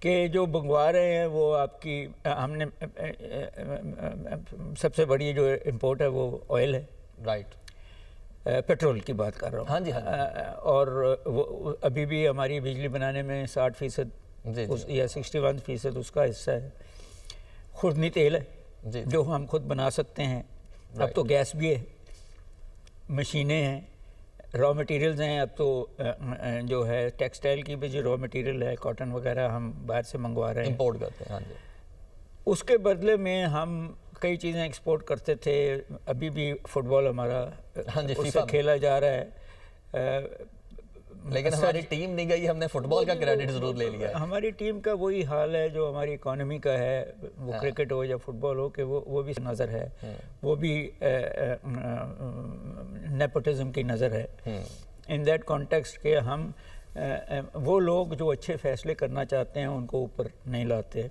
کہ جو منگوا رہے ہیں وہ آپ کی ہم نے سب سے بڑی جو امپورٹ ہے وہ آئل ہے، رائٹ، پیٹرول کی بات کر رہا ہوں. ہاں جی، اور وہ ابھی بھی ہماری بجلی بنانے میں 60% جی یا 61% اس کا حصہ ہے. خوردنی تیل ہے جو ہم خود بنا سکتے ہیں. اب تو گیس بھی ہے، مشینیں ہیں، را مٹیریلز ہیں. اب تو جو ہے ٹیکسٹائل کی بھی جو را مٹیریل ہے، کاٹن وغیرہ ہم باہر سے منگوا رہے ہیں، امپورٹ کرتے ہیں. ہاں جی، اس کے بدلے میں ہم کئی چیزیں ایکسپورٹ کرتے تھے. ابھی بھی فٹ بال ہمارا اس سے کھیلا جا رہا ہے، لیکن ہماری ٹیم نہیں گئی. ہم نے فٹ بال کا کریڈٹ ضرور لے لیا. ہماری ٹیم کا وہی حال ہے جو ہماری اکانومی کا ہے، وہ کرکٹ ہو یا فٹ بال ہو، کہ وہ بھی نظر ہے، وہ بھی نیپوٹزم کی نظر ہے. ان دیٹ کانٹیکسٹ کہ ہم وہ لوگ جو اچھے فیصلے کرنا چاہتے ہیں ان کو اوپر نہیں لاتے.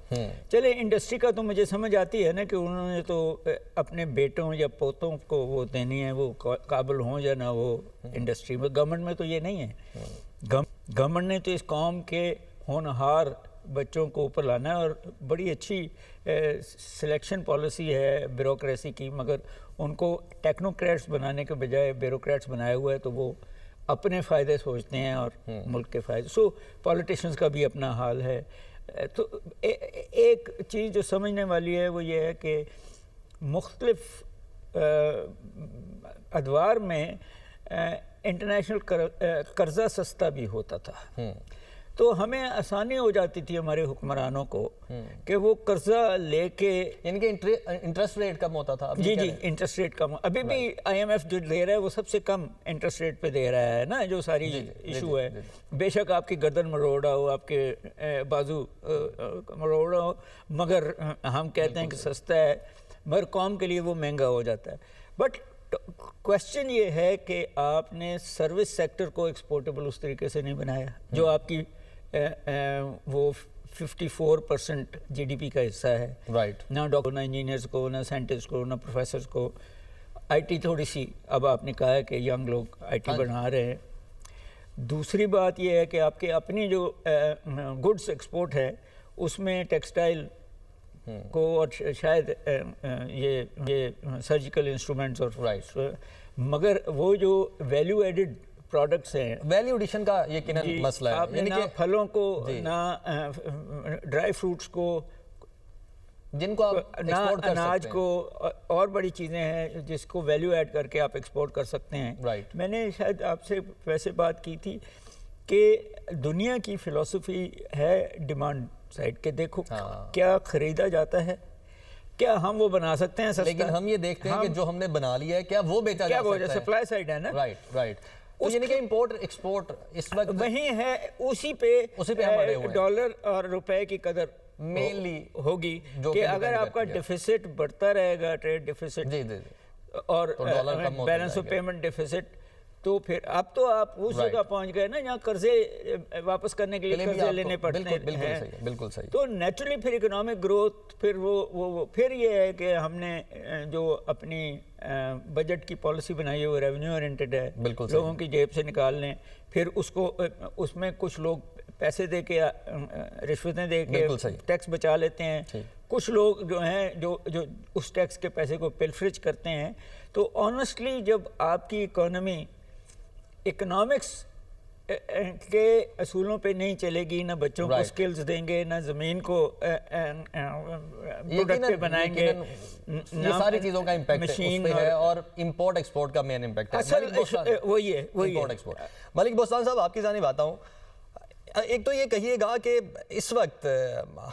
چلے انڈسٹری کا تو مجھے سمجھ آتی ہے نا کہ انہوں نے تو اپنے بیٹوں یا پوتوں کو وہ دینی ہے، وہ قابل ہوں یا نہ وہ انڈسٹری میں. گورنمنٹ میں تو یہ نہیں ہے. گورنمنٹ نے تو اس قوم کے ہونہار بچوں کو اوپر لانا ہے، اور بڑی اچھی سلیکشن پالیسی ہے بیوروکریسی کی، مگر ان کو ٹیکنوکریٹس بنانے کے بجائے بیوروکریٹس بنایا ہوا ہے، تو وہ اپنے فائدے سوچتے ہیں اور ملک کے فائدے. سو پولیٹیشنز کا بھی اپنا حال ہے. تو ایک چیز جو سمجھنے والی ہے وہ یہ ہے کہ مختلف ادوار میں انٹرنیشنل قرضہ سستا بھی ہوتا تھا، تو ہمیں آسانی ہو جاتی تھی ہمارے حکمرانوں کو کہ وہ قرضہ لے کے، ان کے انٹرسٹ ریٹ کم ہوتا تھا. جی انٹرسٹ ریٹ کم. ابھی بھی آئی ایم ایف جو دے رہا ہے وہ سب سے کم انٹرسٹ ریٹ پہ دے رہا ہے نا، جو ساری ایشو ہے. بے شک آپ کی گردن مروڑا ہو، آپ کے بازو مروڑا ہو، مگر ہم کہتے ہیں کہ سستا ہے، مگر قوم کے لیے وہ مہنگا ہو جاتا ہے. بٹ کویسچن یہ ہے کہ آپ نے سروس سیکٹر کو ایکسپورٹیبل اس طریقے سے نہیں بنایا جو آپ کی وہ 54% جی ڈی پی کا حصہ ہے. رائٹ، نہ ڈاکٹر، نہ انجینئرز کو، نہ سائنٹسٹ کو، نہ پروفیسرز کو. آئی ٹی تھوڑی سی، اب آپ نے کہا ہے کہ ینگ لوگ آئی ٹی بنا رہے ہیں. دوسری بات یہ ہے کہ آپ کے اپنی جو گڈس ایکسپورٹ ہے اس میں ٹیکسٹائل کو اور شاید یہ سرجیکل انسٹرومنٹس اور مگر وہ جو ویلیو ایڈڈ پروڈکٹس ہیں، ویلیو ایڈیشن کا یقیناً مسئلہ ہے. آپ نے نہ پھلوں کو، نہ ڈرائی فروٹس کو، جن کو آپ ایکسپورٹ کر اناج سکتے کو، اور بڑی چیزیں ہیں جس کو ویلیو ایڈ کر کے آپ ایکسپورٹ کر سکتے ہیں. میں نے شاید آپ سے ویسے بات کی تھی کہ دنیا کی فلسفی ہے ڈیمانڈ سائڈ، کہ دیکھو کیا خریدا جاتا ہے، کیا ہم وہ بنا سکتے ہیں سستا، لیکن ہم یہ دیکھتے ہیں کہ جو ہم نے بنا لیا ہے کیا وہ بیچا جا سکتا ہے. سپلائی سائڈ ہے نا. رائٹ. تو یعنی کہ امپورٹ ایکسپورٹ اس وقت وہی ہے، اسی پہ ڈالر اور روپے کی قدر مینلی ہوگی کہ اگر آپ کا ڈیفیسٹ بڑھتا رہے گا، ٹریڈ ڈیفیسٹ اور بیلنس آف پیمنٹ ڈیفیسٹ، تو پھر اب تو آپ اس جگہ پہنچ گئے نا جہاں قرضے واپس کرنے کے لیے قرضے لینے پڑتے ہیں. بالکل صحیح. تو نیچرلی پھر اکنامک گروتھ، پھر وہ پھر یہ ہے کہ ہم نے جو اپنی بجٹ کی پالیسی بنائی ہے وہ ریونیو اورینٹڈ ہے، لوگوں کی جیب سے نکال لیں، پھر اس میں کچھ لوگ پیسے دے کے، رشوتیں دے کے ٹیکس بچا لیتے ہیں. کچھ لوگ جو ہیں جو اس ٹیکس کے پیسے کو پلفرج کرتے ہیں. تو آنیسٹلی جب آپ کی اکانومی اکنامکس کے اصولوں پہ نہیں چلے گی، نہ بچوں کو سکلز دیں گے، نہ زمین کو پروڈکٹیو بنائیں گے، یہ ساری چیزوں کا امپیکٹ اس پہ ہے، اور امپورٹ ایکسپورٹ کا مین امپیکٹ ہے. اصل وہی ہے. ملک بوستان صاحب، آپ کی جانب آتا ہوں. ایک تو یہ کہیے گا کہ اس وقت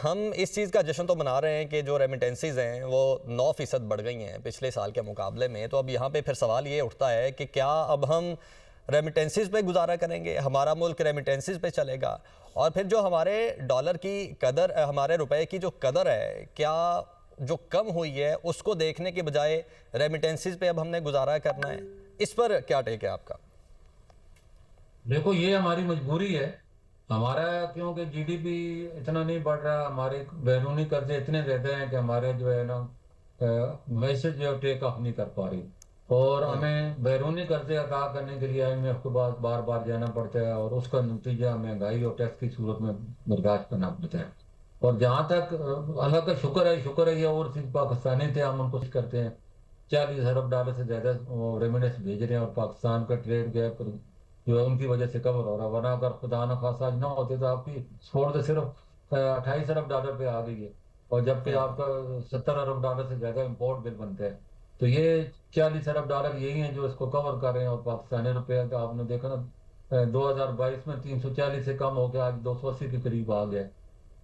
ہم اس چیز کا جشن تو منا رہے ہیں کہ جو ریمیٹنسز ہیں وہ 9% بڑھ گئی ہیں پچھلے سال کے مقابلے میں. تو اب یہاں پہ پھر سوال یہ اٹھتا ہے کہ کیا اب ہم ریمیٹنسز پہ گزارا کریں گے، ہمارا ملک ریمیٹنسز پہ چلے گا، اور پھر جو ہمارے ڈالر کی قدر، ہمارے روپے کی جو قدر ہے، کیا جو کم ہوئی ہے اس کو دیکھنے کے بجائے ریمیٹنسز پہ اب ہم نے گزارا کرنا ہے؟ اس پر کیا ٹیک ہے آپ کا؟ دیکھو، یہ ہماری مجبوری ہے. ہمارا کیونکہ جی ڈی پی اتنا نہیں بڑھ رہا، ہمارے بیرونی قرضے اتنے زیادہ ہیں کہ ہمارے جو ہے نا میسج جو ٹیک آف نہیں کر پا رہی، اور ہمیں بیرونی قرضے ادا کرنے کے لیے آئی ایم ایف کے بار بار جانا پڑتا ہے، اور اس کا نتیجہ مہنگائی اور ٹیکس کی صورت میں برداشت کرنا پڑتا ہے. اور جہاں تک اللہ کا شکر ہے یہ اور چیز پاکستانی تھے ہم ان کو کرتے ہیں 40 ارب ڈالر سے زیادہ ریمیڈنس بھیج رہے ہیں اور پاکستان کا ٹریڈ گیپ جو ہے ان کی وجہ سے کور ہو رہا ہے، ورنہ اگر خدا نہ خواستہ نہ ہوتے تو آپ کی ایکسپورٹ تو صرف 28 ارب ڈالر پہ آ گئی ہے، اور جبکہ آپ کا 70 ارب ڈالر سے زیادہ امپورٹ بل بنتا ہے، تو یہ 40 ارب ڈالر یہی ہیں جو اس کو کور کر رہے ہیں، اور پاکستانی روپیہ کا آپ نے دیکھا نا 2022 میں 340 سے کم ہو کے آج 280 کے قریب آ گیا ہے،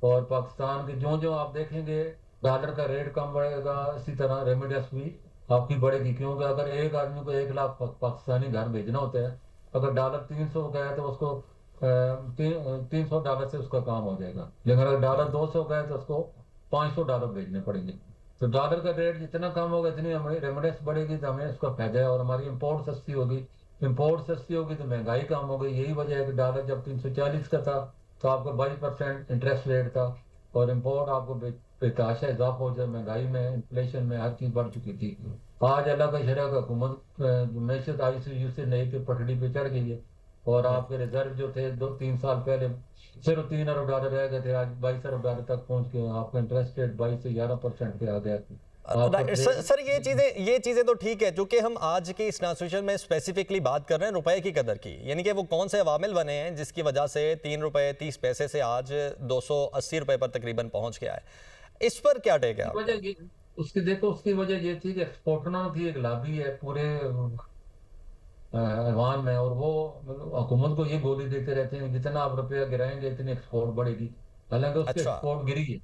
اور پاکستان کے جو آپ دیکھیں گے ڈالر کا ریٹ کم بڑھے گا، اسی طرح ریمیڈنس بھی آپ کی بڑھے گی، کیونکہ اگر ایک آدمی کو 1 لاکھ پاکستانی گھر بھیجنا ہوتا ہے، اگر ڈالر 300 کا ہے تو اس کو 300 ڈالر سے اس کا کام ہو جائے گا، لیکن اگر ڈالر 200 کا ہے تو اس کو 500 ڈالر بھیجنے پڑیں گے، تو ڈالر کا ریٹ جتنا کم ہوگا اتنی ہماری ریمیڈنس بڑھے گی، تو ہمیں اس کا فائدہ ہے، اور ہماری امپورٹ سستی ہوگی، امپورٹ سستی ہوگی تو مہنگائی کم ہوگی، یہی وجہ ہے کہ ڈالر جب 340 کا تھا تو آپ کا 22% انٹرسٹ ریٹ تھا، اور امپورٹ آپ کو بتاشا اضافہ ہو جائے، مہنگائی میں انفلیشن میں ہر چیز بڑھ چکی تھی، آج اللہ کا شرع کا حکومت معیشت ICU سے نئی پہ پٹڑی پہ چڑھ گئی ہے، اور آپ کے ریزرو جو تھے 2-3 سال پہلے صرف 3 ارب ڈالر رہ گئے تھے، آج 22 ارب ڈالر تک پہنچ گئے، آپ کا انٹرسٹ ریٹ 22 سے 11% پہ آ گیا، آپ کا سر یہ چیزیں تو ٹھیک ہے، چونکہ ہم آج کی اس ٹرانسمیشن میں اسپیسیفکلی بات کر رہے ہیں روپے کی قدر کی، یعنی کہ وہ کون سے عوامل بنے ہیں جس کی وجہ سے 3 روپے 30 پیسے سے آج 280 روپے پر تقریباً پہنچ گیا ہے، اس پر کیا ٹیک ہے آپ کا؟ اس کی وجہ یہ تھی کہ ایکسپورٹروں کی ایک لابی ہے پورے ایوان میں، اور وہ حکومت کو یہ گولی دیتے رہتے ہیں کہ جتنا آپ روپیہ گرائیں گے اتنی ایکسپورٹ بڑھے گی، حالانکہ اس کی اچھا، ایکسپورٹ گری ہے،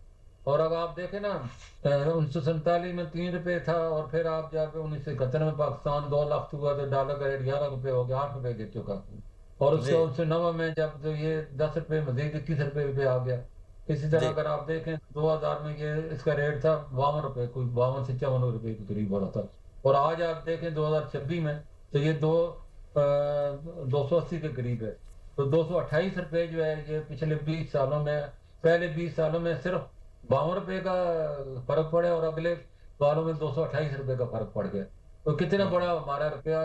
اور اب آپ دیکھیں نا 1947 میں 3 روپے تھا، اور پھر آپ جا کے 1971 میں پاکستان 2 لاکھ ہوا تو ڈالر کا ریٹ 11 روپے ہو گیا، 8 روپے گر چکا، اور اس کے جی 1990 میں جب تو یہ 10 روپے مزید 21 روپے پہ آ گیا، اسی طرح جی اگر آپ دیکھیں 2000 میں یہ اس کا ریٹ تھا 52 روپے، کوئی 52 سے 54 روپے کے قریب ہو رہا تھا، اور آج آپ دیکھیں 2026 میں تو یہ 280 کے قریب ہے، تو 228 روپے جو ہے یہ پچھلے 20 سالوں میں، پہلے 20 سالوں میں صرف 52 روپے کا فرق پڑا، اور اگلے سالوں میں 228 روپے کا فرق پڑ گیا، تو کتنا بڑا ہمارا روپیہ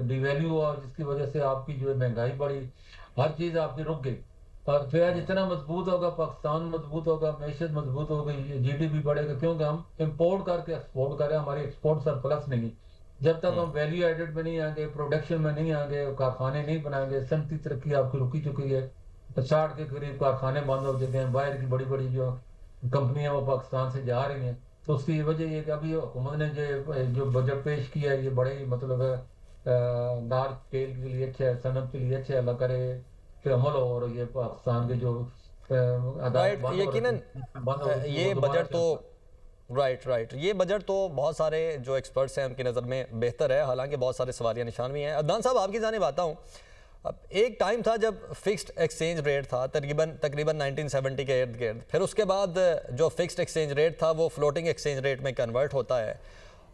ڈی ویلیو ہوا، جس کی وجہ سے آپ کی جو ہے مہنگائی بڑھی، ہر چیز آپ کی رک گئی، اور روپیہ جتنا مضبوط ہوگا پاکستان مضبوط ہوگا، معیشت مضبوط ہوگی، GDP بڑھے گا، کیونکہ ہم امپورٹ کر کے ایکسپورٹ کر رہے ہیں، ہماری ایکسپورٹ سرپلس نہیں، جب تک ہم ویلیو ایڈڈ میں نہیں آئیں گے، پروڈکشن میں نہیں آئیں گے، کارخانے نہیں بنائیں گے، صنعتی ترقی آپ کی رکی چکی ہے، 60 کے قریب کارخانے بند ہو چکے ہیں، باہر کی بڑی بڑی جو کمپنیاں وہ پاکستان سے جا رہی ہیں، تو اس کی وجہ یہ کہ ابھی حکومت نے جو بجٹ پیش کیا ہے یہ بڑے ہی مطلب ہے لارج اسکیل کے لیے اچھا ہے، صنعت کے لیے اچھا ہے، اللہ کرے کہ عمل ہو، اور یہ پاکستان کے جو ادارے رائٹ، بند ہو رہے یقیناً تھے بند ہو رہی تھی وہ یہ دوبارہ بجٹ تو رائٹ یہ بجٹ تو بہت سارے جو ایکسپرٹس ہیں ان کی نظر میں بہتر ہے، حالانکہ بہت سارے سوالیہ نشان بھی ہیں۔ عدنان صاحب آپ کی جانب آتا ہوں، ایک ٹائم تھا جب فکسڈ ایکسچینج ریٹ تھا تقریباً 1970 کے ارد گرد، پھر اس کے بعد جو فکسڈ ایکسچینج ریٹ تھا وہ فلوٹنگ ایکسچینج ریٹ میں کنورٹ ہوتا ہے،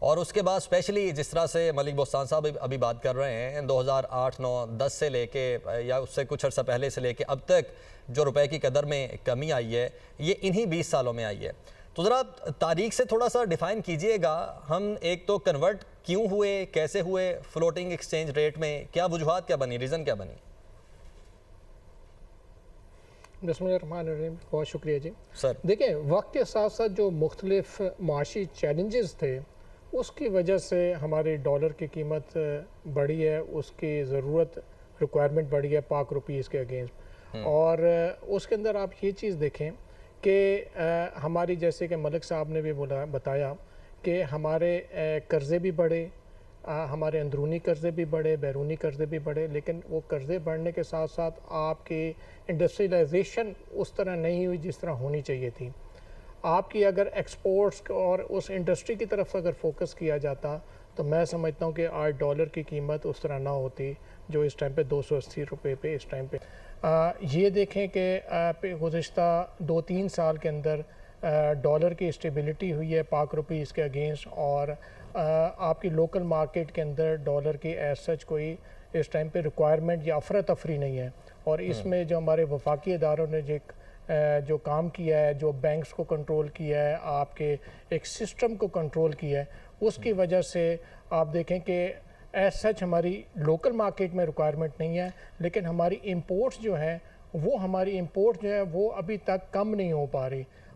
اور اس کے بعد اسپیشلی جس طرح سے ملک بوستان صاحب ابھی بات کر رہے ہیں 2008 9 10 سے لے کے یا اس سے کچھ عرصہ پہلے سے لے کے اب تک جو روپے کی قدر میں کمی آئی ہے یہ انہی 20 سالوں میں آئی ہے، تو ذرا تاریخ سے تھوڑا سا ڈیفائن کیجئے گا، ہم ایک تو کنورٹ کیوں ہوئے، کیسے ہوئے فلوٹنگ ایکسچینج ریٹ میں، کیا وجوہات کیا بنی، ریزن کیا بنی؟ بسم اللہ الرحمن الرحیم، بہت شکریہ جی۔ سر دیکھیں وقت کے ساتھ ساتھ جو مختلف معاشی چیلنجز تھے اس کی وجہ سے ہماری ڈالر کی قیمت بڑھی ہے، اس کی ضرورت ریکوائرمنٹ بڑھی ہے پاک روپیز کے اگینسٹ، اور اس کے اندر آپ یہ چیز دیکھیں کہ ہماری جیسے کہ ملک صاحب نے بھی بتایا کہ ہمارے قرضے بھی بڑھے، ہمارے اندرونی قرضے بھی بڑھے، بیرونی قرضے بھی بڑھے، لیکن وہ قرضے بڑھنے کے ساتھ ساتھ آپ کی انڈسٹریلائزیشن اس طرح نہیں ہوئی جس طرح ہونی چاہیے تھی۔ آپ کی اگر ایکسپورٹس اور اس انڈسٹری کی طرف اگر فوکس کیا جاتا تو میں سمجھتا ہوں کہ آج ڈالر کی قیمت اس طرح نہ ہوتی جو اس ٹائم پہ 280 روپے پہ اس ٹائم پہ۔ یہ دیکھیں کہ گزشتہ 2-3 سال کے اندر ڈالر کی اسٹیبلٹی ہوئی ہے پاک روپیز کے اگینسٹ، اور آپ کی لوکل مارکیٹ کے اندر ڈالر کی ایز سچ کوئی اس ٹائم پہ ریکوائرمنٹ یا افراتفری نہیں ہے، اور اس میں جو ہمارے وفاقی اداروں نے جو کام کیا ہے، جو بینکس کو کنٹرول کیا ہے، آپ کے ایک سسٹم کو کنٹرول کیا ہے، اس کی وجہ سے آپ دیکھیں کہ ایز سچ ہماری لوکل مارکیٹ میں ریکوائرمنٹ نہیں ہے، لیکن ہماری امپورٹس جو ہیں وہ ابھی تک کم نہیں ہو پا رہی۔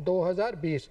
2020।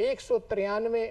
193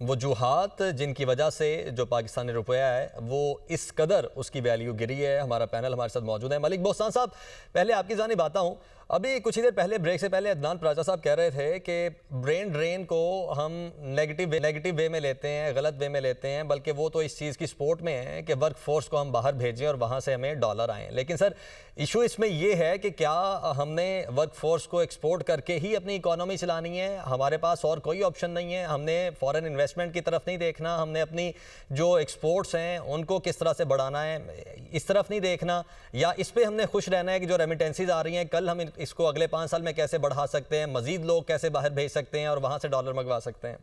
وجوہات جن کی وجہ سے جو پاکستانی روپیہ ہے وہ اس قدر اس کی ویلیو گری ہے. ہمارا پینل ہمارے ساتھ موجود ہے. ملک بوستان صاحب، پہلے آپ کی جانب آتا ہوں. ابھی کچھ ہی دیر پہلے بریک سے پہلے عدنان پراچا صاحب کہہ رہے تھے کہ برین ڈرین کو ہم نیگیٹو وے میں لیتے ہیں، غلط وے میں لیتے ہیں، بلکہ وہ تو اس چیز کی سپورٹ میں ہیں کہ ورک فورس کو ہم باہر بھیجیں اور وہاں سے ہمیں ڈالر آئیں. لیکن سر ایشو اس میں یہ ہے کہ کیا ہم نے ورک فورس کو ایکسپورٹ کر کے ہی اپنی اکانومی چلانی ہے؟ ہمارے پاس اور کوئی آپشن نہیں ہے؟ ہم نے فارن انویسٹمنٹ کی طرف نہیں دیکھنا؟ ہم نے اپنی جو ایکسپورٹس ہیں ان کو کس طرح سے بڑھانا ہے اس طرف نہیں دیکھنا؟ یا اس پہ ہم نے خوش رہنا ہے کہ جو ریمیٹنسیز آ رہی ہیں کل ہم اس کو اگلے 5 سال میں کیسے بڑھا سکتے ہیں، مزید لوگ کیسے باہر بھیج سکتے ہیں اور وہاں سے ڈالر منگوا سکتے ہیں؟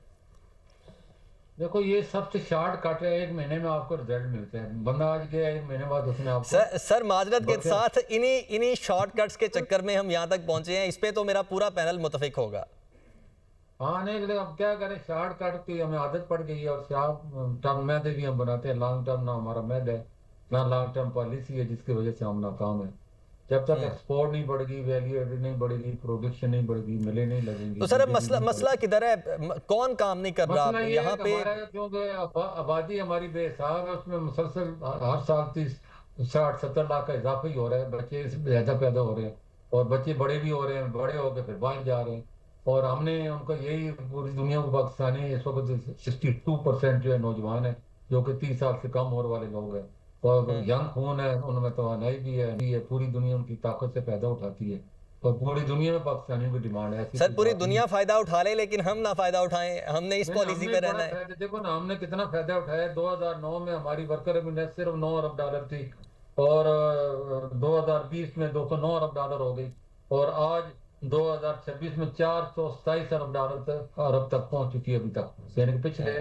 دیکھو یہ سب سے شارٹ کٹ ہے، 1 مہینے میں آپ کو رزلٹ ملتے ہیں. بندہ آج گیا 1 مہینے بعد اس نے آپ کو سر معذرت کے ساتھ انہی شارٹ کٹس کے چکر میں ہم یہاں تک پہنچے ہیں. اس پہ تو میرا پورا پینل متفق ہوگا. ہاں نہیں، اب کیا کریں، شارٹ کٹ کی ہمیں عادت پڑ گئی ہے اور شارٹ ٹرم میدے بھی ہم بناتے ہیں. لانگ ٹرم نہ ہمارا مید ہے نہ لانگ ٹرم پالیسی ہے، جس کی وجہ سے ہم ناکام ہیں. جب تک ایکسپورٹ نہیں بڑھے گی، ویلیو ایڈڈ نہیں بڑھے گی، پروڈکشن نہیں بڑھے گی، ملے نہیں لگیں گی. تو سر مسئلہ کدھر ہے؟ کون کام نہیں کر رہا مسئلہ یہاں پہ؟ کیونکہ آبادی ہماری بے حساب ہے، اس میں مسلسل ہر سال 30-60-70 لاکھ کا اضافہ ہی ہو رہا ہے. بچے زیادہ پیدا ہو رہے ہیں اور بچے بڑے بھی ہو رہے ہیں، بڑے ہو کے پھر باہر جا رہے ہیں. اور ہم نے ان کا یہی پوری دنیا کو پاکستانی اس وقت 62% جو ہے نوجوان ہیں جو کہ 30 سال سے کم عمر والے لوگ ہیں اور ینگ خون ہے، ان میں توانائی بھی ہے. پوری دنیا ان کی طاقت سے پیدا اٹھاتی ہے اور پوری دنیا میں پاکستانیوں کی ڈیمانڈ ہے. سر پوری دنیا فائدہ اٹھا لے لیکن ہم نہ فائدہ اٹھائیں، ہم نے اس پالیسی پہ رہنا ہے. دیکھو نا ہم نے کتنا فائدہ اٹھایا. 2009 میں ہماری ورکر ریمیٹنس صرف $9 ارب تھی اور 2020 میں $209 ارب ہو گئی اور آج 2026 میں $427 ارب تک پہنچ چکی ہے ابھی تک. یعنی کہ پچھلے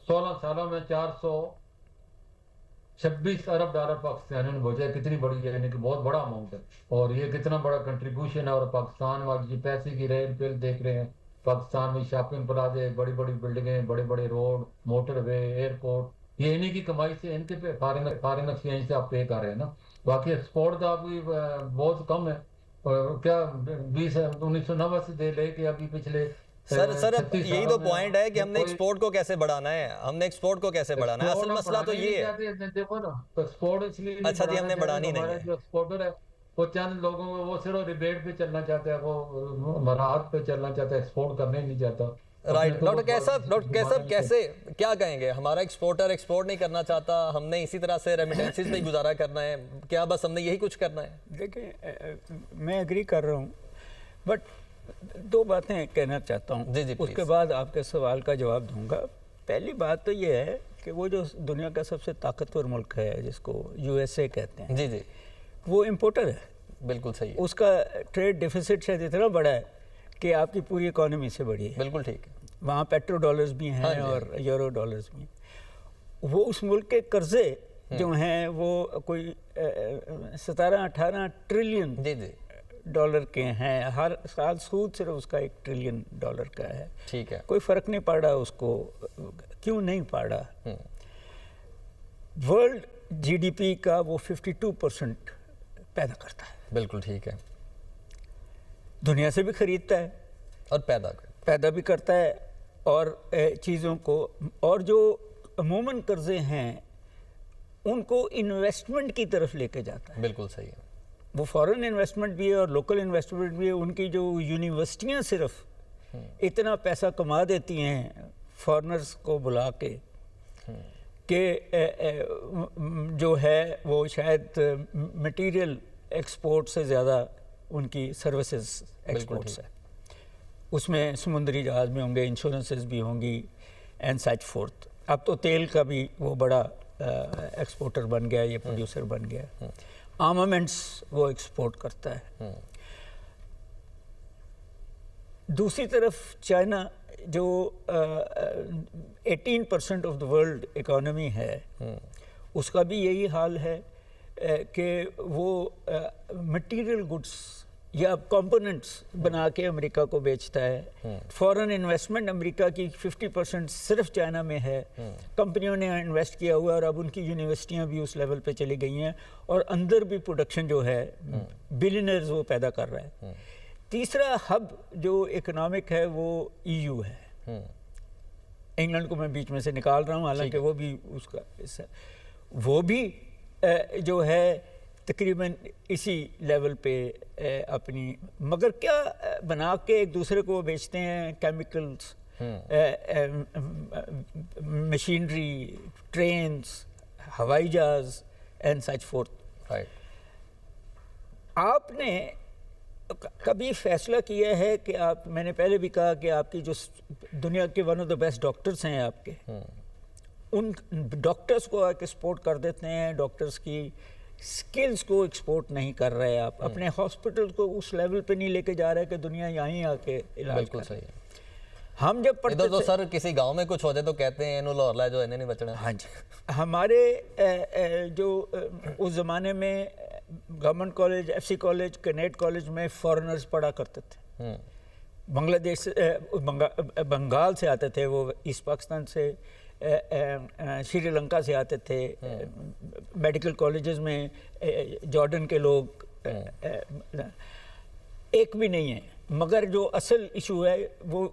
16 سالوں میں $426 ارب پاکستانیوں نے بھیجا ہے. کتنی بڑی ہے، یعنی کہ بہت بڑا اماؤنٹ ہے اور یہ کتنا بڑا کنٹریبیوشن ہے. اور پاکستان میں آج پیسے کی ریل پل دیکھ رہے ہیں. پاکستان میں شاپنگ پلازے، بڑی بڑی بلڈنگیں، بڑے بڑے روڈ، موٹر وے، ایئرپورٹ، یہ انہی کی کمائی سے، ان کے فارن ایکسچینج سے آپ پے کر رہے ہیں نا. باقی ایکسپورٹ تو آپ کی بہت کم ہے. کیا 1990 سے لے کے ابھی پچھلے سر اب یہی تو پوائنٹ ہے کہ ہم نے ایکسپورٹ کو کیسے بڑھانا ہے. ہم نے ایکسپورٹ کو کیسے بڑھانا ہے، اصل مسئلہ تو یہ ہے. دیکھو نا ایکسپورٹ اس لیے اچھا جی، ہم نے بڑھانی نہیں ہے. جو ایکسپورٹر ہے وہ چند لوگوں کو وہ صرف ریبیٹ پہ چلنا چاہتا ہے، وہ مراحت پہ چلنا چاہتا ہے، ایکسپورٹ کرنا ہی نہیں چاہتا. رائٹ. ڈاکٹر کیسب کیسے کیا کہیں گے؟ ہمارا ایکسپورٹر ایکسپورٹ نہیں کرنا چاہتا، ہم نے اسی طرح سے ریمیٹنسز پہ گزارا کرنا ہے، کیا بس ہم نے یہی کچھ کرنا ہے؟ دیکھیں میں ایگری کر رہا ہوں، بٹ 2 باتیں کہنا چاہتا ہوں. جی اس کے بعد آپ کے سوال کا جواب دوں گا. پہلی بات تو یہ ہے کہ وہ جو دنیا کا سب سے طاقتور ملک ہے جس کو USA کہتے ہیں، جی وہ امپورٹر ہے. بالکل صحیح ہے. اس کا ٹریڈ ڈیفیسٹ شاید اتنا بڑا ہے کہ آپ کی پوری اکانومی سے بڑی ہے. بالکل ٹھیک ہے. وہاں پیٹرو ڈالرز بھی ہیں اور یورو ڈالرز بھی ہیں. وہ اس ملک کے قرضے جو ہیں وہ کوئی 17-18 ٹریلین ڈالر کے ہیں. ہر سال سود صرف اس کا $1 ٹریلین کا ہے. ٹھیک ہے. کوئی فرق نہیں پڑ رہا اس کو. کیوں نہیں پڑ رہا؟ ورلڈ GDP کا وہ 52% پیدا کرتا ہے. بالکل ٹھیک ہے. دنیا سے بھی خریدتا ہے اور پیدا بھی کرتا ہے اور چیزوں کو، اور جو عموماً قرضے ہیں ان کو انویسٹمنٹ کی طرف لے کے جاتا ہے. بالکل صحیح ہے. وہ فارن انویسٹمنٹ بھی ہے اور لوکل انویسٹمنٹ بھی ہے. ان کی جو یونیورسٹیاں صرف اتنا پیسہ کما دیتی ہیں فارنرز کو بلا کے کہ جو ہے وہ شاید مٹیریل ایکسپورٹ سے زیادہ ان کی سروسز ایکسپورٹس ہے. اس میں سمندری جہاز بھی ہوں گے، انشورنسز بھی ہوں گی اینڈ سچ فورتھ. اب تو تیل کا بھی وہ بڑا ایکسپورٹر بن گیا، یہ پروڈیوسر بن گیا. آرمامنٹس وہ ایکسپورٹ کرتا ہے. دوسری طرف چائنا جو 18% آف دا ورلڈ اکانومی ہے، اس کا بھی یہی حال ہے کہ وہ مٹیریل گڈس یا کمپوننٹس بنا کے امریکہ کو بیچتا ہے. فورن انویسٹمنٹ امریکہ کی 50% صرف چائنا میں ہے. کمپنیوں نے انویسٹ کیا ہوا اور اب ان کی یونیورسٹیاں بھی اس لیول پہ چلی گئی ہیں اور اندر بھی پروڈکشن جو ہے بلینئرز وہ پیدا کر رہا ہے. تیسرا ہب جو اکنامک ہے وہ EU ہے. انگلینڈ کو میں بیچ میں سے نکال رہا ہوں، حالانکہ وہ بھی اس کا حصہ، وہ بھی جو ہے تقریباً اسی لیول پہ اپنی، مگر کیا بنا کے ایک دوسرے کو بیچتے ہیں، کیمیکلز، مشینری، ٹرینز، ہوائی جہاز اینڈ سچ فورتھ۔ آپ نے کبھی فیصلہ کیا ہے کہ آپ، میں نے پہلے بھی کہا کہ آپ کی جو دنیا کے one of the best doctors ہیں آپ کے، ان ڈاکٹرز کو ایکسپورٹ کر دیتے ہیں، ڈاکٹرز کی سکلز کو ایکسپورٹ نہیں کر رہے، آپ اپنے ہاسپٹل کو اس لیول پہ نہیں لے کے جا رہے کہ دنیا یہیں آ کے علاج بالکل صحیح۔ ہم جب پڑھتے ادھر تو سر کسی گاؤں میں کچھ ہوتے تو کہتے ہیں انہوں لاہور جو انہیں نہیں بچنا۔ ہاں جی، ہمارے جو اس زمانے میں government college, F C college, Kinnaird college میں فارنرز پڑھا کرتے تھے، بنگلہ دیش سے، بنگال سے آتے تھے، وہ ایسٹ پاکستان سے، شری لنکا سے آتے تھے، میڈیکل کالجز میں جارڈن کے لوگ ایک بھی نہیں ہے، مگر جو اصل ایشو ہے وہ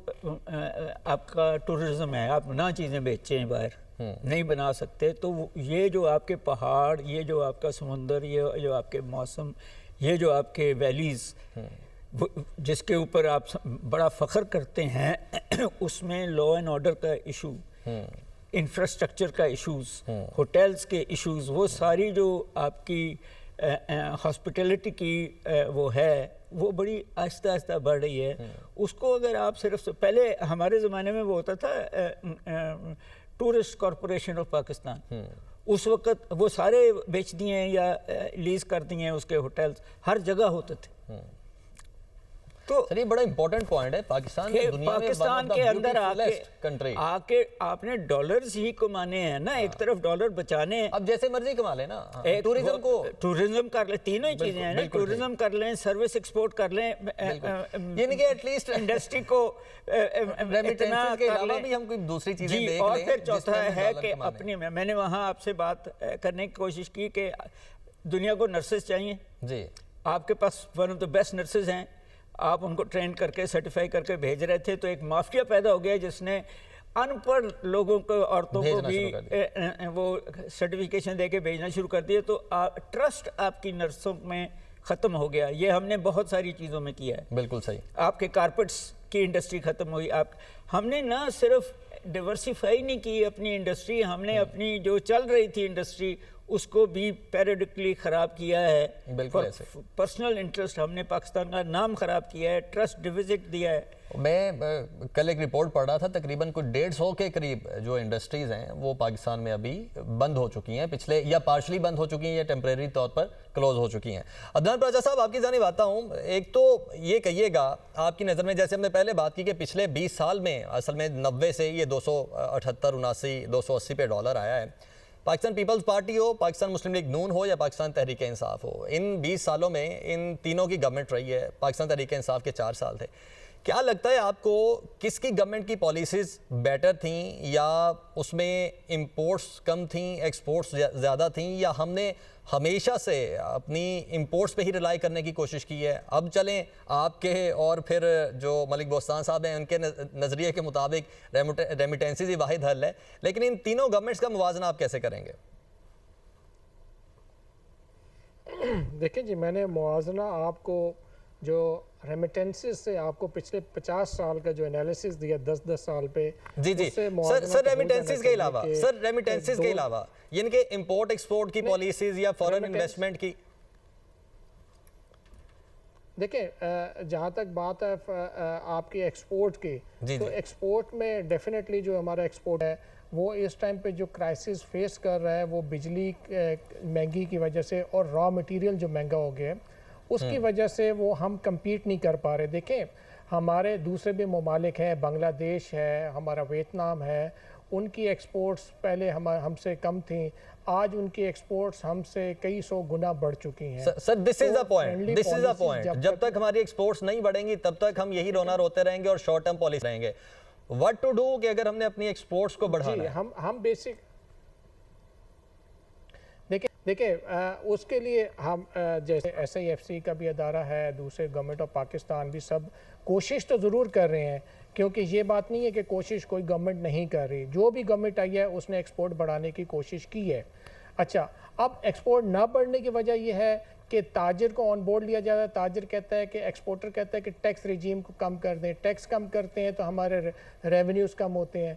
آپ کا ٹورزم ہے، آپ نہ چیزیں بیچیں باہر نہیں بنا سکتے، تو یہ جو آپ کے پہاڑ، یہ جو آپ کا سمندر، یہ جو آپ کے موسم، یہ جو آپ کے ویلیز جس کے اوپر آپ بڑا فخر کرتے ہیں، اس میں لا اینڈ آرڈر کا ایشو، انفراسٹرکچر کا ایشوز، ہوٹلز کے ایشوز، وہ ساری جو آپ کی ہاسپٹیلٹی کی وہ ہے، وہ بڑی آہستہ آہستہ بڑھ رہی ہے۔ اس کو اگر آپ صرف، پہلے ہمارے زمانے میں وہ ہوتا تھا ٹورسٹ کارپوریشن آف پاکستان، اس وقت وہ سارے بیچ دیے ہیں یا لیز کر دیے ہیں، اس کے ہوٹلز ہر جگہ ہوتے تھے۔ تو سر یہ بڑا امپورٹنٹ پوائنٹ ہے، پاکستان پاکستان کے اندر آ کے آپ نے ڈالرز ہی کمانے ہیں نا، ایک طرف ڈالر بچانے ہیں، اب جیسے مرضی کما لیں نا، ٹورزم کو، ٹورزم کر لیں، تینوں ہی چیزیں ہیں نا، ٹورزم کر لیں، سروس ایکسپورٹ کر لیں، یعنی کہ ایٹ لیسٹ انڈسٹری کو اتنا کر لیں، بھی ہم کوئی دوسری چیزیں دیکھ لیں۔ اور پھر چوتھا ہے کہ اپنی، میں نے وہاں آپ سے بات کرنے کی کوشش کی کہ دنیا کو نرسز چاہیے، جی آپ کے پاس one of the best nurses ہیں، آپ ان کو ٹرین کر کے سرٹیفائی کر کے بھیج رہے تھے، تو ایک مافیا پیدا ہو گیا جس نے ان پڑھ لوگوں کو، عورتوں کو بھی وہ سرٹیفکیشن دے کے بھیجنا شروع کر دیا، تو ٹرسٹ آپ کی نرسوں میں ختم ہو گیا۔ یہ ہم نے بہت ساری چیزوں میں کیا ہے، بالکل صحیح۔ آپ کے کارپیٹس کی انڈسٹری ختم ہوئی، ہم نے نہ صرف ڈیورسیفائی نہیں کی اپنی انڈسٹری، ہم نے اپنی جو چل رہی تھی انڈسٹری اس کو بھی پیریڈکلی خراب کیا ہے، پرسنل انٹرسٹ، ہم نے پاکستان کا نام خراب کیا ہے، ٹرسٹ ڈیوزٹ دیا ہے۔ میں کل ایک رپورٹ پڑھ رہا تھا، تقریباً کوئی 150 کے قریب جو انڈسٹریز ہیں وہ پاکستان میں ابھی بند ہو چکی ہیں، پچھلے یا پارشلی بند ہو چکی ہیں یا ٹیمپریری طور پر کلوز ہو چکی ہیں۔ عدنان پراجا صاحب، آپ کی جانب آتا ہوں، ایک تو یہ کہیے گا آپ کی نظر میں، جیسے ہم نے پہلے بات کی کہ پچھلے 20 سال میں اصل میں 90 سے یہ 278 79 280 پہ ڈالر آیا ہے، پاکستان پیپلز پارٹی ہو، پاکستان مسلم لیگ نون ہو یا پاکستان تحریک انصاف ہو، ان 20 سالوں میں ان تینوں کی گورنمنٹ رہی ہے، پاکستان تحریک انصاف کے 4 سال تھے۔ کیا لگتا ہے آپ کو کس کی گورنمنٹ کی پالیسیز بیٹر تھیں، یا اس میں امپورٹس کم تھیں ایکسپورٹس زیادہ تھیں، یا ہم نے ہمیشہ سے اپنی امپورٹس پہ ہی ریلائی کرنے کی کوشش کی ہے؟ اب چلیں آپ کے اور پھر جو ملک بوستان صاحب ہیں ان کے نظریے کے مطابق ریمیٹنسز ہی واحد حل ہے، لیکن ان تینوں گورنمنٹس کا موازنہ آپ کیسے کریں گے؟ دیکھیں جی، میں نے موازنہ آپ کو جو ریمیٹنسز سے آپ کو پچھلے 50 سال کا جو انالیسس دیا 10 سال پہ، جی سر ریمیٹنسز کے علاوہ، ریمیٹنسز کے علاوہ یعنی کہ امپورٹ ایکسپورٹ کی پالیسیز یا فورن انویسٹمنٹ کی، دیکھیں جہاں تک بات ہے آپ کی ایکسپورٹ کی، تو ایکسپورٹ میں ڈیفینیٹلی جو ہمارا ایکسپورٹ ہے وہ اس ٹائم پہ جو کرائسس فیس کر رہا ہے وہ بجلی مہنگی کی وجہ سے اور را مٹیریل جو مہنگا ہو گیا ہے اس کی وجہ سے وہ ہم کمپیٹ نہیں کر پا رہے۔ دیکھیں ہمارے دوسرے بھی ممالک ہیں، بنگلہ دیش ہے، ہمارا ویتنام ہے، ان کی ایکسپورٹس پہلے ہم سے کم تھیں، آج ان کی ایکسپورٹس ہم سے کئی 100 گنا بڑھ چکی ہیں۔ سر دس از اے پوائنٹ، جب تک ہماری ایکسپورٹس نہیں بڑھیں گی تب تک ہم یہی رونا روتے رہیں گے اور شارٹ ٹرم پالیسی رہیں گے۔ واٹ ٹو ڈو کہ اگر ہم نے اپنی ایکسپورٹس کو بڑھانا ہے؟ ہم بیسک دیکھیں اس کے لیے ہم جیسے ایس آئی ایف سی کا بھی ادارہ ہے، دوسرے گورنمنٹ آف پاکستان بھی سب کوشش تو ضرور کر رہے ہیں کیونکہ یہ بات نہیں ہے کہ کوشش کوئی گورنمنٹ نہیں کر رہی، جو بھی گورنمنٹ آئی ہے اس نے ایکسپورٹ بڑھانے کی کوشش کی ہے۔ اچھا، اب ایکسپورٹ نہ بڑھنے کی وجہ یہ ہے کہ تاجر کو آن بورڈ لیا جاتا ہے، تاجر کہتا ہے کہ ایکسپورٹر کہتا ہے کہ ٹیکس ریجیم کو کم کر دیں، ٹیکس کم کرتے ہیں تو ہمارے ریونیوز کم ہوتے ہیں۔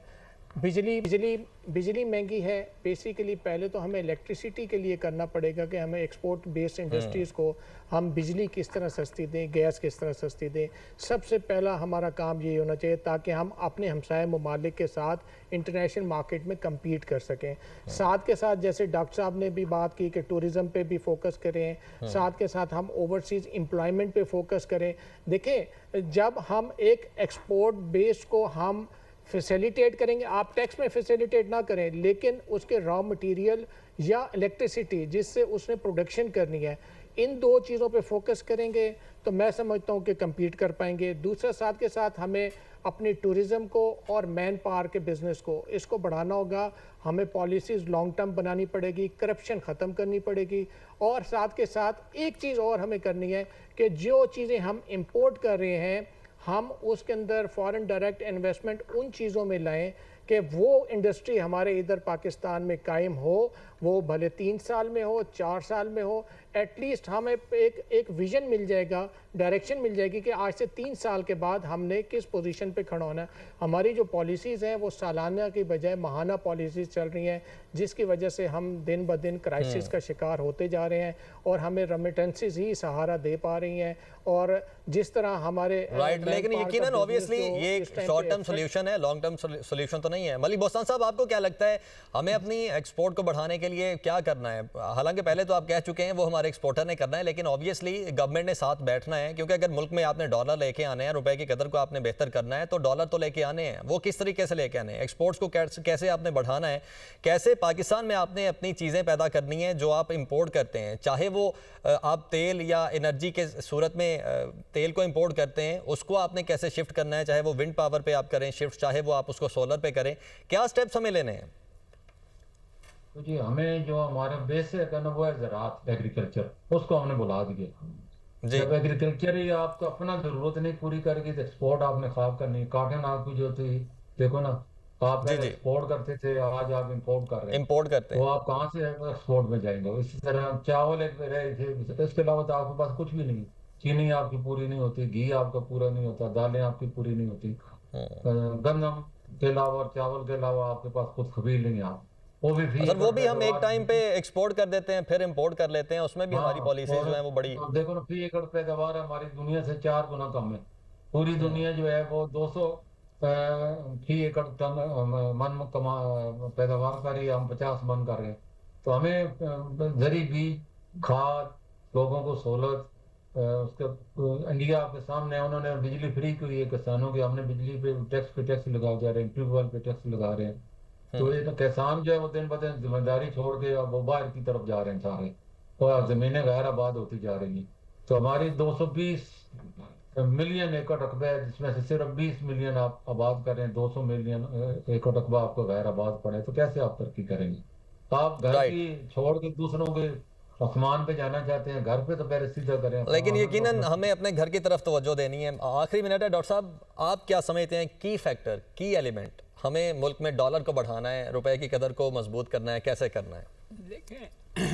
بجلی مہنگی ہے، بیسیکلی پہلے تو ہمیں الیکٹریسٹی کے لیے کرنا پڑے گا کہ ہمیں ایکسپورٹ بیسڈ انڈسٹریز کو ہم بجلی کس طرح سستی دیں، گیس کس طرح سستی دیں۔ سب سے پہلا ہمارا کام یہ ہونا چاہیے تاکہ ہم اپنے ہمسائے ممالک کے ساتھ انٹرنیشنل مارکیٹ میں کمپیٹ کر سکیں۔ ساتھ کے ساتھ جیسے ڈاکٹر صاحب نے بھی بات کی کہ ٹورزم پہ بھی فوکس کریں، ساتھ کے ساتھ ہم اوورسیز امپلائمنٹ پہ فوکس کریں۔ دیکھیں، جب ہم ایک ایکسپورٹ بیس کو ہم فیسیلیٹیٹ کریں گے، آپ ٹیکس میں فیسیلیٹیٹ نہ کریں لیکن اس کے را مٹیریل یا الیکٹریسٹی جس سے اس نے پروڈکشن کرنی ہے، ان دو چیزوں پہ فوکس کریں گے تو میں سمجھتا ہوں کہ کمپیٹ کر پائیں گے۔ دوسرا، ساتھ کے ساتھ ہمیں اپنی ٹورزم کو اور مین پاور کے بزنس کو اس کو بڑھانا ہوگا، ہمیں پالیسیز لانگ ٹرم بنانی پڑے گی، کرپشن ختم کرنی پڑے گی، اور ساتھ کے ساتھ ایک چیز اور ہمیں کرنی ہے کہ جو چیزیں ہم امپورٹ کر رہے ہیں ہم اس کے اندر فارن ڈائریکٹ انویسٹمنٹ ان چیزوں میں لائیں کہ وہ انڈسٹری ہمارے ادھر پاکستان میں قائم ہو، وہ بھلے 3 سال میں ہو، 4 سال میں ہو، ایٹ لیسٹ ہمیں ایک ویژن مل جائے گا، ڈائریکشن مل جائے گی کہ آج سے 3 سال کے بعد ہم نے کس پوزیشن پہ کھڑا ہونا ہے۔ ہماری جو پالیسیز ہیں وہ سالانہ کی بجائے ماہانہ پالیسیز چل رہی ہیں، جس کی وجہ سے ہم دن بدن کرائسس کا شکار ہوتے جا رہے ہیں اور ہمیں ریمیٹنسز ہی سہارا دے پا رہی ہیں، اور جس طرح ہمارے رائٹ، لیکن یقیناً اوبیسلی یہ ایک شارٹ ٹرم سولوشن ہے، لانگ ٹرم سولوشن تو نہیں ہے۔ ملک بوستان صاحب، آپ کو کیا لگتا ہے ہمیں اپنی ایکسپورٹ کو بڑھانے کے لیے کیا کرنا ہے؟ حالانکہ پہلے تو آپ کہہ چکے ہیں وہ ہمارے ایکسپورٹر نے کرنا ہے، لیکن اوبیسلی گورنمنٹ نے ساتھ بیٹھنا ہے، کیونکہ اگر ملک میں آپ نے ڈالر لے کے آنے ہیں، روپے کی قدر کو آپ نے بہتر کرنا ہے تو ڈالر تو لے کے آنے ہیں، وہ کس طریقے سے لے کے آنے ہیں؟ ایکسپورٹس کو کیسے آپ نے بڑھانا ہے؟ کیسے پاکستان میں آپ نے اپنی چیزیں پیدا کرنی ہیں جو آپ امپورٹ کرتے ہیں، چاہے وہ آپ تیل یا انرجی کے صورت میں تیل کو امپورٹ کرتے ہیں، اس کو آپ نے کیسے شفٹ کرنا ہے، چاہے وہ ونڈ پاور پہ آپ کریں شفٹ، چاہے وہ آپ اس کو سولر پہ کریں، کیا سٹیپس ہمیں لینے ہیں؟ جی، ہمیں جو ہمارا بیسک ہے نا وہ ہے زراعت، ایگریکلچر، اس کو ہم نے بلا دیا۔ جب ایگریکلچر ہی آپ کو اپنا ضرورت نہیں پوری کرے گی تو ایکسپورٹ آپ نے خواب کرنی ہے۔ کاٹن آپ کی جو تھی، دیکھو نا، آپ ایکسپورٹ کرتے تھے، آج آپ امپورٹ کر رہے ہیں، امپورٹ کرتے ہیں، تو آپ کہاں سے ایکسپورٹ میں جائیں گے؟ اسی طرح چاول ایک رہے تھے، اس کے علاوہ تو آپ کے پاس کچھ بھی نہیں، چینی آپ کی پوری نہیں ہوتی، گھی آپ کا پورا نہیں ہوتا، دالیں آپ کی پوری نہیں ہوتی، گندم کے علاوہ اور چاول کے علاوہ آپ کے پاس کچھ قبیل نہیں، آپ وہ بھی ہم ایک ٹائم پہ ایکسپورٹ کر دیتے ہیں پھر امپورٹ کر لیتے ہیں، اس میں بھی ہماری پالیسیز جو ہیں وہ بڑی، دیکھو نا، فی ایکڑ پیداوار ہماری دنیا سے 4 گنا کم ہے۔ پوری دنیا جو ہے وہ 200 فی ایکڑ من پیداوار کر رہی ہے، ہم 50 من کر رہے ہیں۔ تو ہمیں زرعی بیج، کھاد، لوگوں کو سہولت، اس کے انڈیا کے سامنے انہوں نے بجلی فری کی ہوئی ہے کسانوں کی، ہم نے بجلی پہ ٹیکس لگا جا رہے ہیں، ٹیوب ویل پہ ٹیکس لگا رہے ہیں۔ تو یہ کسان جو ہے وہ دن بدن ذمہ داری چھوڑ کے اب وہ باہر کی طرف جا رہے ہیں سارے، اور زمینیں غیر آباد ہوتی جا رہی ہیں۔ تو ہماری 220 ملین ایکڑ رقبہ ہے، جس میں سے صرف 20 ملین آپ آباد کر رہے ہیں، 200 ملین ایکڑ رقبہ آپ کو غیر آباد پڑے، تو کیسے آپ ترقی کریں گے؟ آپ گھر کی چھوڑ کے دوسروں کے آسمان پہ جانا چاہتے ہیں، گھر پہ تو پہلے سیدھا کریں۔ لیکن یقیناً ہمیں اپنے گھر کی طرف توجہ دینی ہے۔ آخری منٹ ہے ڈاکٹر صاحب، آپ کیا سمجھتے ہیں کی فیکٹر، کی ایلیمنٹ ہمیں ملک میں ڈالر کو بڑھانا ہے، روپے کی قدر کو مضبوط کرنا ہے، کیسے کرنا ہے؟ دیکھیں،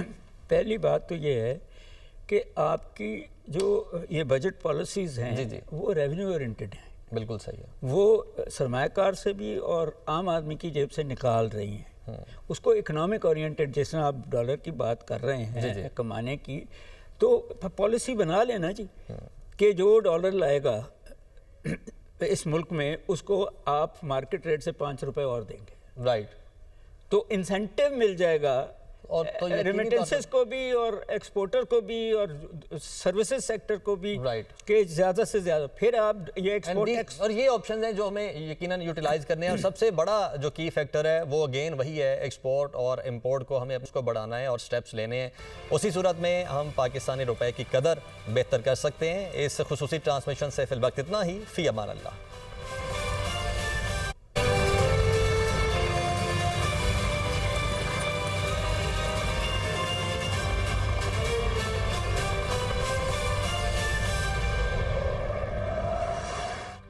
پہلی بات تو یہ ہے کہ آپ کی جو یہ بجٹ پالیسیز ہیں وہ ریونیو اورینٹڈ ہیں، بالکل صحیح ہے، وہ سرمایہ کار سے بھی اور عام آدمی کی جیب سے نکال رہی ہیں، اس کو اکنامک اورینٹڈ، جس طرح آپ ڈالر کی بات کر رہے ہیں کمانے کی، تو پالیسی بنا لینا جی کہ جو ڈالر لائے گا اس ملک میں اس کو آپ مارکیٹ ریٹ سے 5 روپے اور دیں گے، رائٹ، تو انسینٹیو مل جائے گا ریمیٹنسز کو بھی اور ایکسپورٹر کو بھی اور سروسز سیکٹر کو بھی، کہ زیادہ سے زیادہ پھر آپ یہ ایکسپورٹ، اور یہ آپشنز ہیں جو ہمیں یقیناً یوٹیلائز کرنے ہیں، اور سب سے بڑا جو کی فیکٹر ہے وہ اگین وہی ہے، ایکسپورٹ اور امپورٹ کو ہمیں اس کو بڑھانا ہے اور سٹیپس لینے ہیں، اسی صورت میں ہم پاکستانی روپے کی قدر بہتر کر سکتے ہیں۔ اس خصوصی ٹرانسمیشن سے فی الوقت اتنا ہی، فی امان اللہ۔